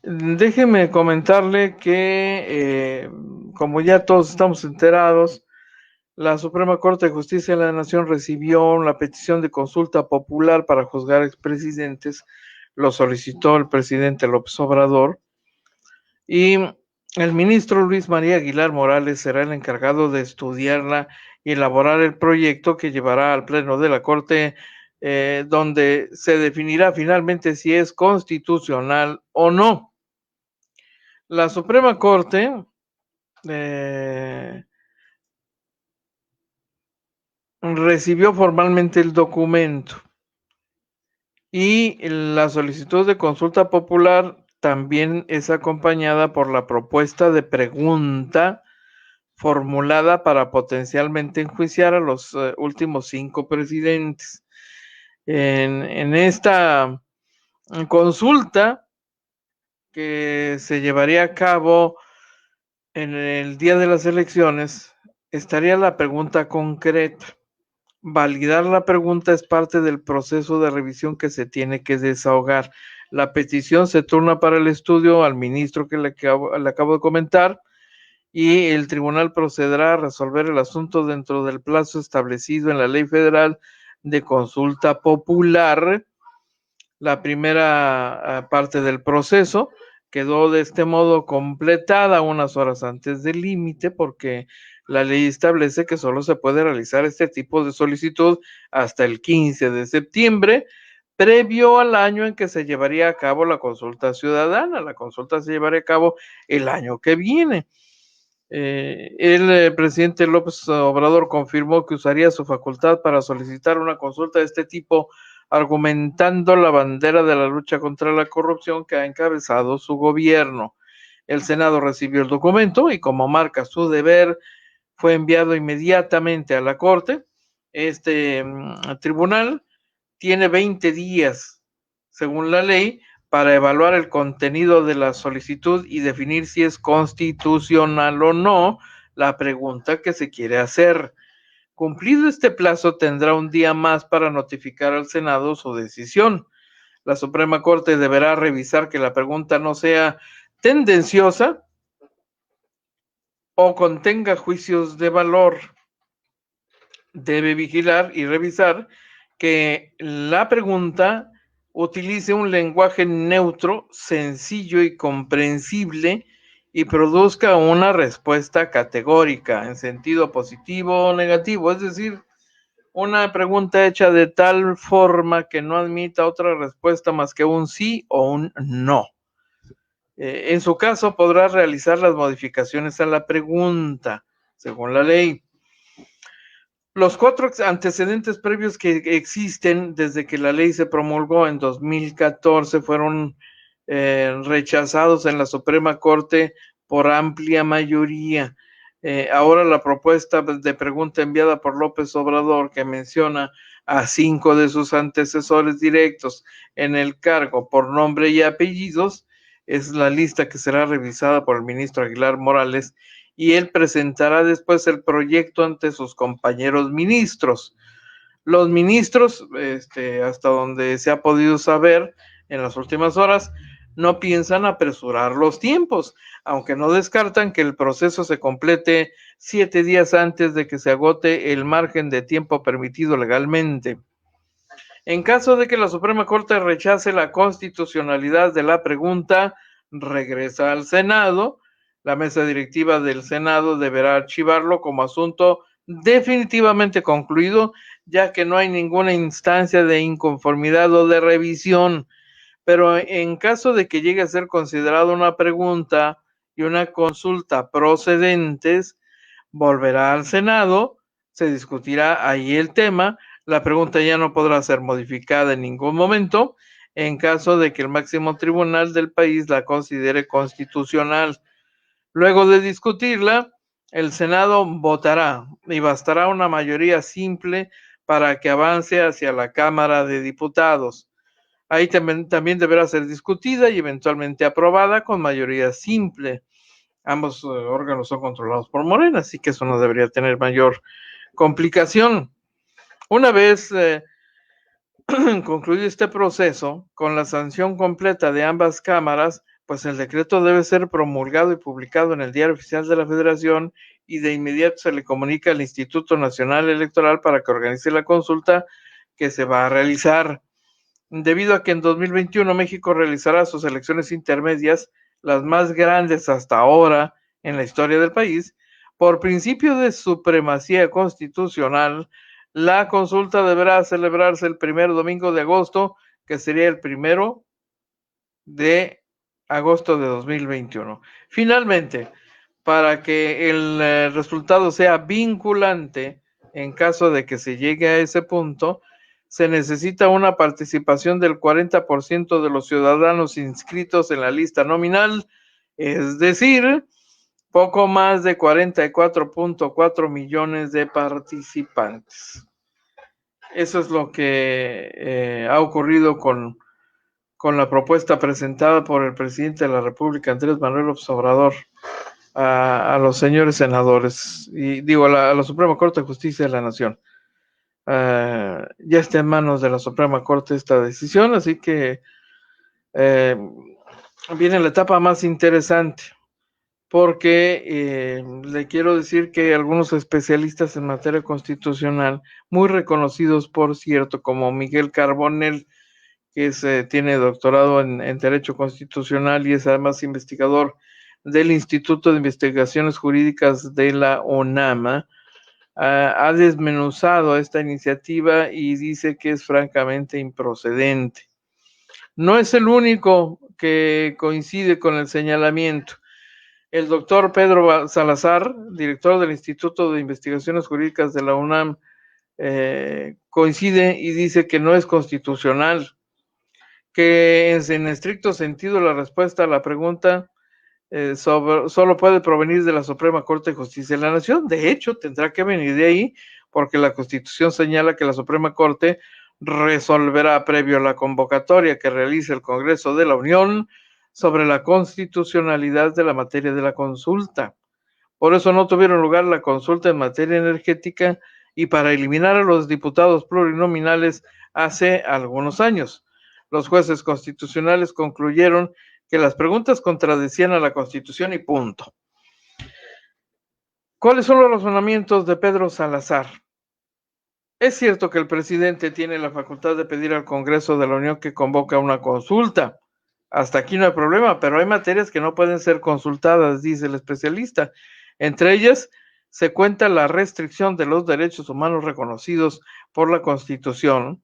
déjeme comentarle que, como ya todos estamos enterados, la Suprema Corte de Justicia de la Nación recibió la petición de consulta popular para juzgar expresidentes. Lo solicitó el presidente López Obrador. Y el ministro Luis María Aguilar Morales será el encargado de estudiarla y elaborar el proyecto que llevará al Pleno de la Corte, donde se definirá finalmente si es constitucional o no. La Suprema Corte recibió formalmente el documento y la solicitud de consulta popular también es acompañada por la propuesta de pregunta formulada para potencialmente enjuiciar a los últimos 5 presidentes. En esta consulta que se llevaría a cabo en el día de las elecciones, estaría la pregunta concreta. Validar la pregunta es parte del proceso de revisión que se tiene que desahogar. La petición se turna para el estudio al ministro que le acabo de comentar, y el tribunal procederá a resolver el asunto dentro del plazo establecido en la Ley Federal de Consulta Popular. La primera parte del proceso quedó de este modo completada unas horas antes del límite, porque la ley establece que solo se puede realizar este tipo de solicitud hasta el 15 de septiembre, previo al año en que se llevaría a cabo la consulta ciudadana. La consulta se llevaría a cabo el año que viene. El presidente López Obrador confirmó que usaría su facultad para solicitar una consulta de este tipo, argumentando la bandera de la lucha contra la corrupción que ha encabezado su gobierno. El Senado recibió el documento y, como marca su deber, fue enviado inmediatamente a la Corte. Este tribunal tiene 20 días, según la ley, para evaluar el contenido de la solicitud y definir si es constitucional o no la pregunta que se quiere hacer. Cumplido este plazo, tendrá un día más para notificar al Senado su decisión. La Suprema Corte deberá revisar que la pregunta no sea tendenciosa o contenga juicios de valor. Debe vigilar y revisar que la pregunta utilice un lenguaje neutro, sencillo y comprensible, y produzca una respuesta categórica en sentido positivo o negativo, es decir, una pregunta hecha de tal forma que no admita otra respuesta más que un sí o un no. En su caso, podrá realizar las modificaciones a la pregunta, según la ley. Los 4 antecedentes previos que existen desde que la ley se promulgó en 2014 fueron rechazados en la Suprema Corte por amplia mayoría. Ahora la propuesta de pregunta enviada por López Obrador, que menciona a 5 de sus antecesores directos en el cargo por nombre y apellidos, es la lista que será revisada por el ministro Aguilar Morales, y él presentará después el proyecto ante sus compañeros ministros. Los ministros, hasta donde se ha podido saber en las últimas horas, no piensan apresurar los tiempos, aunque no descartan que el proceso se complete 7 días antes de que se agote el margen de tiempo permitido legalmente. En caso de que la Suprema Corte rechace la constitucionalidad de la pregunta, regresa al Senado. La mesa directiva del Senado deberá archivarlo como asunto definitivamente concluido, ya que no hay ninguna instancia de inconformidad o de revisión. Pero en caso de que llegue a ser considerado una pregunta y una consulta procedentes, volverá al Senado, se discutirá ahí el tema, la pregunta ya no podrá ser modificada en ningún momento en caso de que el máximo tribunal del país la considere constitucional. Luego de discutirla, el Senado votará y bastará una mayoría simple para que avance hacia la Cámara de Diputados. Ahí también deberá ser discutida y eventualmente aprobada con mayoría simple. Ambos órganos son controlados por Morena, así que eso no debería tener mayor complicación. Una vez concluido este proceso, con la sanción completa de ambas cámaras, pues el decreto debe ser promulgado y publicado en el Diario Oficial de la Federación y de inmediato se le comunica al Instituto Nacional Electoral para que organice la consulta que se va a realizar. Debido a que en 2021 México realizará sus elecciones intermedias, las más grandes hasta ahora en la historia del país, por principio de supremacía constitucional, la consulta deberá celebrarse el primer domingo de agosto, que sería el 1 de agosto de 2021. Finalmente, para que el resultado sea vinculante, en caso de que se llegue a ese punto, se necesita una participación del 40% de los ciudadanos inscritos en la lista nominal, es decir, poco más de 44.4 millones de participantes. Eso es lo que ha ocurrido con la propuesta presentada por el presidente de la República, Andrés Manuel López Obrador, a los señores senadores, y digo, a la Suprema Corte de Justicia de la Nación. Ya está en manos de la Suprema Corte esta decisión, así que viene la etapa más interesante, porque le quiero decir que algunos especialistas en materia constitucional, muy reconocidos por cierto, como Miguel Carbonell, que tiene doctorado en Derecho Constitucional y es además investigador del Instituto de Investigaciones Jurídicas de la UNAM, ha desmenuzado esta iniciativa y dice que es francamente improcedente. No es el único que coincide con el señalamiento. El doctor Pedro Salazar, director del Instituto de Investigaciones Jurídicas de la UNAM, coincide y dice que no es constitucional, que en estricto sentido la respuesta a la pregunta solo puede provenir de la Suprema Corte de Justicia de la Nación. De hecho, tendrá que venir de ahí, porque la Constitución señala que la Suprema Corte resolverá previo a la convocatoria que realice el Congreso de la Unión sobre la constitucionalidad de la materia de la consulta. Por eso no tuvieron lugar la consulta en materia energética y para eliminar a los diputados plurinominales hace algunos años. Los jueces constitucionales concluyeron que las preguntas contradecían a la Constitución y punto. ¿Cuáles son los razonamientos de Pedro Salazar? Es cierto que el presidente tiene la facultad de pedir al Congreso de la Unión que convoque una consulta. Hasta aquí no hay problema, pero hay materias que no pueden ser consultadas, dice el especialista. Entre ellas se cuenta la restricción de los derechos humanos reconocidos por la Constitución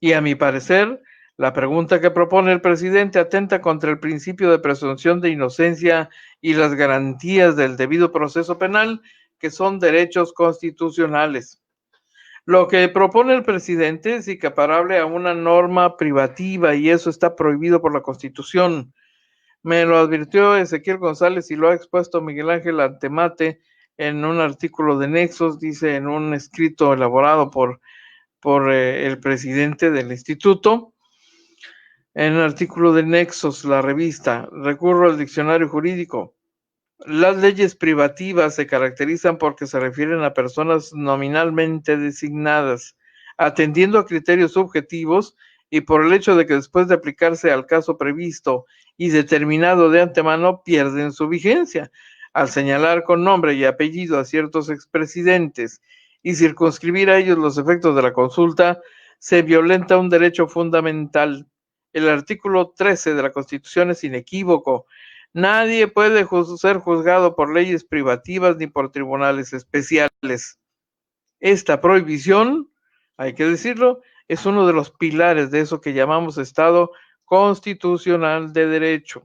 y, a mi parecer, la pregunta que propone el presidente atenta contra el principio de presunción de inocencia y las garantías del debido proceso penal, que son derechos constitucionales. Lo que propone el presidente es equiparable a una norma privativa y eso está prohibido por la Constitución. Me lo advirtió Ezequiel González y lo ha expuesto Miguel Ángel Antemate en un artículo de Nexos, dice en un escrito elaborado por el presidente del instituto. En el artículo de Nexos, la revista, recurro al diccionario jurídico. Las leyes privativas se caracterizan porque se refieren a personas nominalmente designadas, atendiendo a criterios subjetivos y por el hecho de que después de aplicarse al caso previsto y determinado de antemano pierden su vigencia. Al señalar con nombre y apellido a ciertos expresidentes y circunscribir a ellos los efectos de la consulta, se violenta un derecho fundamental. El artículo 13 de la Constitución es inequívoco. Nadie puede ser juzgado por leyes privativas ni por tribunales especiales. Esta prohibición, hay que decirlo, es uno de los pilares de eso que llamamos Estado constitucional de derecho.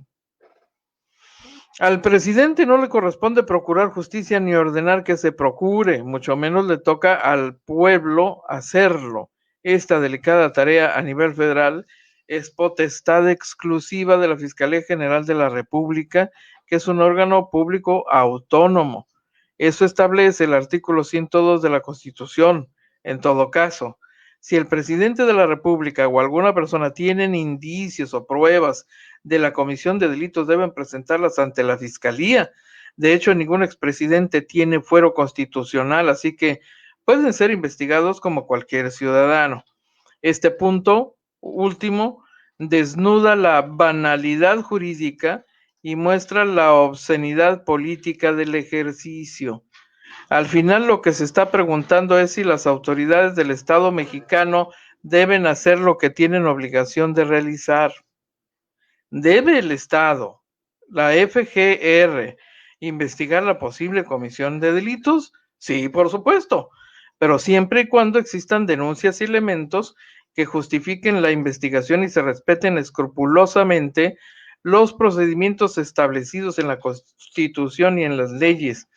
Al presidente no le corresponde procurar justicia ni ordenar que se procure, mucho menos le toca al pueblo hacerlo. Esta delicada tarea a nivel federal es potestad exclusiva de la Fiscalía General de la República, que es un órgano público autónomo. Eso establece el artículo 102 de la Constitución. En todo caso, si el presidente de la República o alguna persona tienen indicios o pruebas de la comisión de delitos, deben presentarlas ante la Fiscalía. De hecho, ningún expresidente tiene fuero constitucional, así que pueden ser investigados como cualquier ciudadano. Este punto último desnuda la banalidad jurídica y muestra la obscenidad política del ejercicio. Al final, lo que se está preguntando es si las autoridades del Estado mexicano deben hacer lo que tienen obligación de realizar. ¿Debe el Estado, la FGR, investigar la posible comisión de delitos? Sí, por supuesto, pero siempre y cuando existan denuncias y elementos que justifiquen la investigación y se respeten escrupulosamente los procedimientos establecidos en la Constitución y en las leyes.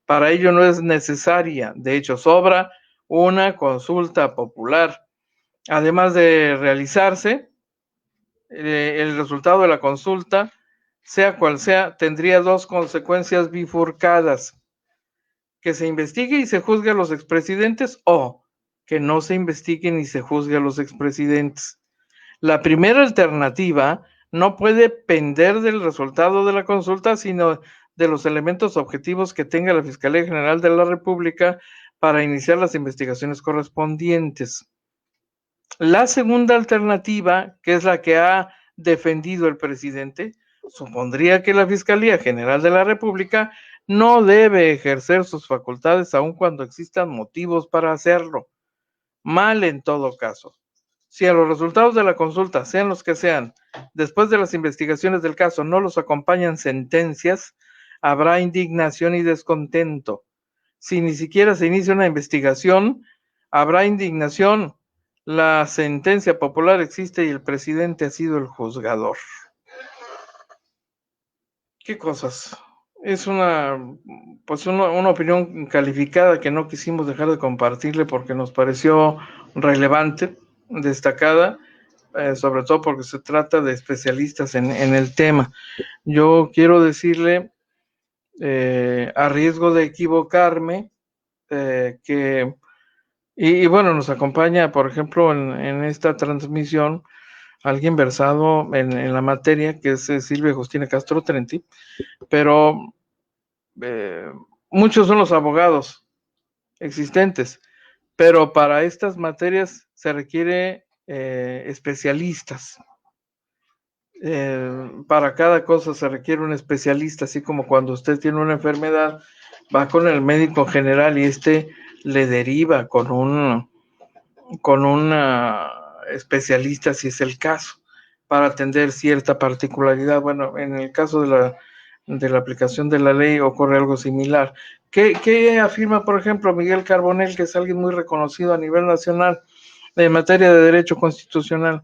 Para ello no es necesaria, de hecho sobra, una consulta popular. Además de realizarse, el resultado de la consulta, sea cual sea, tendría dos consecuencias bifurcadas: que se investigue y se juzgue a los expresidentes, o que no se investigue ni se juzgue a los expresidentes. La primera alternativa no puede pender del resultado de la consulta, sino de los elementos objetivos que tenga la Fiscalía General de la República para iniciar las investigaciones correspondientes. La segunda alternativa, que es la que ha defendido el presidente, supondría que la Fiscalía General de la República no debe ejercer sus facultades aun cuando existan motivos para hacerlo. Mal en todo caso. Si a los resultados de la consulta, sean los que sean, después de las investigaciones del caso no los acompañan sentencias, habrá indignación y descontento. Si ni siquiera se inicia una investigación, habrá indignación. La sentencia popular existe y el presidente ha sido el juzgador. ¿Qué cosas? Es una opinión calificada que no quisimos dejar de compartirle porque nos pareció relevante, destacada, sobre todo porque se trata de especialistas en el tema. Yo quiero decirle, a riesgo de equivocarme, que y bueno, nos acompaña, por ejemplo, en esta transmisión, alguien versado en la materia, que es Silvia Justina Castro Trenti, pero muchos son los abogados existentes, pero para estas materias se requiere especialistas. Para cada cosa se requiere un especialista, así como cuando usted tiene una enfermedad, va con el médico general y le deriva con un especialista, si es el caso, para atender cierta particularidad. Bueno, en el caso de la aplicación de la ley ocurre algo similar. ¿Qué afirma, por ejemplo, Miguel Carbonell, que es alguien muy reconocido a nivel nacional en materia de derecho constitucional?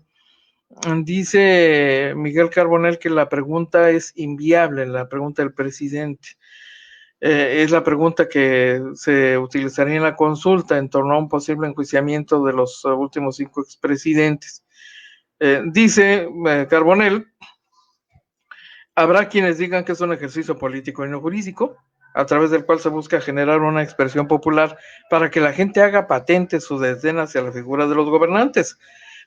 Dice Miguel Carbonell que la pregunta es inviable, la pregunta del presidente. Es la pregunta que se utilizaría en la consulta en torno a un posible enjuiciamiento de los últimos 5 expresidentes. Dice Carbonell, habrá quienes digan que es un ejercicio político y no jurídico, a través del cual se busca generar una expresión popular para que la gente haga patente su desdén hacia la figura de los gobernantes.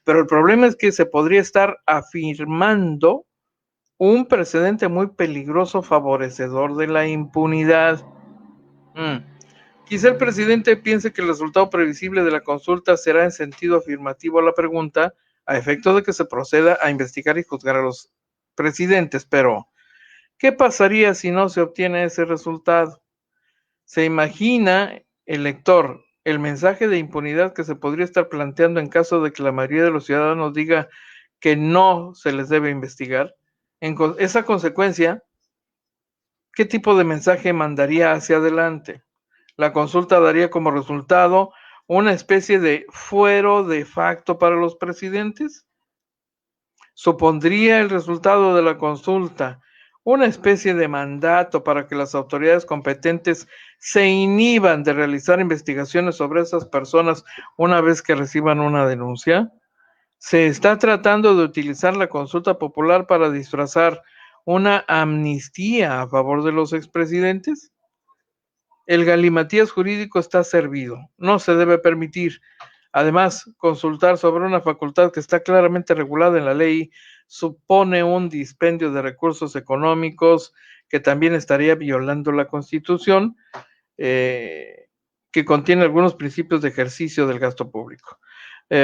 Pero el problema es que se podría estar afirmando un precedente muy peligroso favorecedor de la impunidad. Quizá el presidente piense que el resultado previsible de la consulta será en sentido afirmativo a la pregunta a efecto de que se proceda a investigar y juzgar a los presidentes. Pero, ¿qué pasaría si no se obtiene ese resultado? ¿Se imagina el lector el mensaje de impunidad que se podría estar planteando en caso de que la mayoría de los ciudadanos diga que no se les debe investigar? En esa consecuencia, ¿qué tipo de mensaje mandaría hacia adelante? La consulta daría como resultado una especie de fuero de facto para los presidentes. ¿Supondría el resultado de la consulta una especie de mandato para que las autoridades competentes se inhiban de realizar investigaciones sobre esas personas una vez que reciban una denuncia? ¿Se está tratando de utilizar la consulta popular para disfrazar una amnistía a favor de los expresidentes? El galimatías jurídico está servido, no se debe permitir. Además, consultar sobre una facultad que está claramente regulada en la ley supone un dispendio de recursos económicos que también estaría violando la Constitución, que contiene algunos principios de ejercicio del gasto público.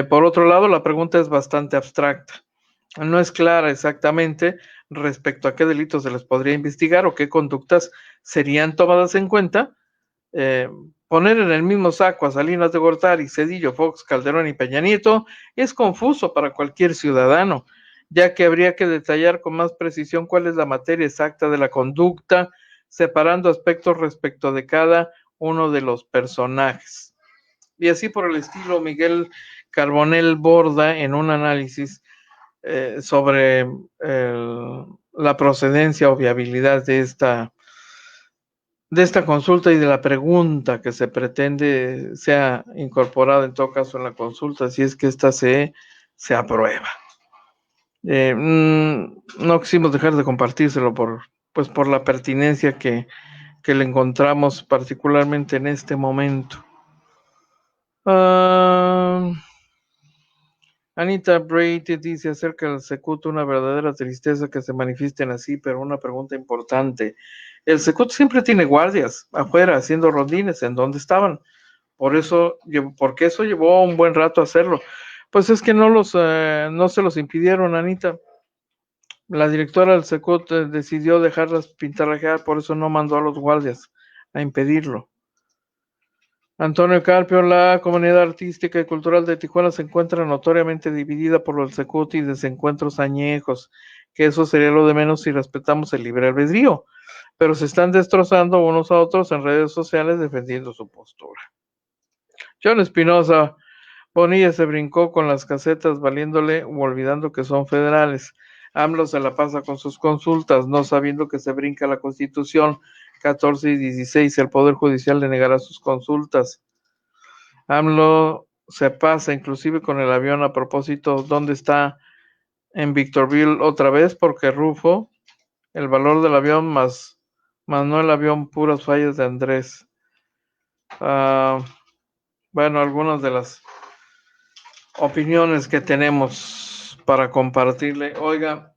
Por otro lado, la pregunta es bastante abstracta. No es clara exactamente respecto a qué delitos se les podría investigar o qué conductas serían tomadas en cuenta. Poner en el mismo saco a Salinas de Gortari, Zedillo, Fox, Calderón y Peña Nieto es confuso para cualquier ciudadano, ya que habría que detallar con más precisión cuál es la materia exacta de la conducta, separando aspectos respecto de cada uno de los personajes. Y así por el estilo, Miguel Carbonell borda en un análisis sobre la procedencia o viabilidad de esta consulta y de la pregunta que se pretende sea incorporada en todo caso en la consulta, si es que esta se aprueba. No quisimos dejar de compartírselo por la pertinencia que le encontramos particularmente en este momento. Anita Brady dice acerca del Secut una verdadera tristeza que se manifiesten así, pero una pregunta importante. El Secut siempre tiene guardias afuera haciendo rondines. ¿En dónde estaban? Porque eso llevó un buen rato hacerlo. Pues es que no se los impidieron, Anita. La directora del Secut decidió dejarlas pintarrajear, por eso no mandó a los guardias a impedirlo. Antonio Carpio, la comunidad artística y cultural de Tijuana se encuentra notoriamente dividida por el Secut y desencuentros añejos, que eso sería lo de menos si respetamos el libre albedrío, pero se están destrozando unos a otros en redes sociales defendiendo su postura. John Espinosa, Bonilla se brincó con las casetas valiéndole o olvidando que son federales. AMLO se la pasa con sus consultas, no sabiendo que se brinca la Constitución 14 y 16, el Poder Judicial le negará sus consultas. AMLO se pasa inclusive con el avión a propósito, ¿dónde está? En Victorville otra vez, porque Rufo, el valor del avión más no el avión, puras fallas de Andrés. Bueno, algunas de las opiniones que tenemos para compartirle. Oiga,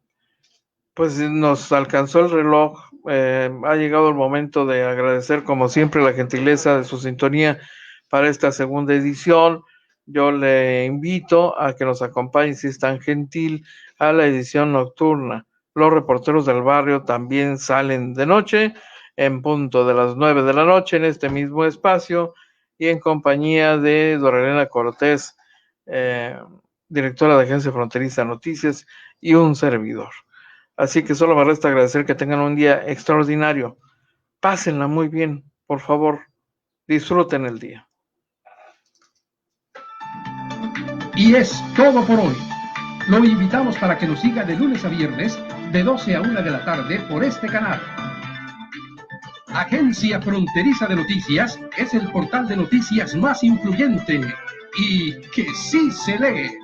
pues nos alcanzó el reloj, ha llegado el momento de agradecer como siempre la gentileza de su sintonía para esta segunda edición. Yo le invito a que nos acompañe, si es tan gentil, a la edición nocturna. Los reporteros del barrio también salen de noche, en punto de las 9 de la noche, en este mismo espacio, y en compañía de Doralena Cortés, directora de Agencia Fronteriza Noticias, y un servidor. Así que solo me resta agradecer que tengan un día extraordinario. Pásenla muy bien, por favor. Disfruten el día. Y es todo por hoy. Lo invitamos para que nos siga de lunes a viernes, de 12 a 1 de la tarde por este canal. Agencia Fronteriza de Noticias es el portal de noticias más influyente y que sí se lee.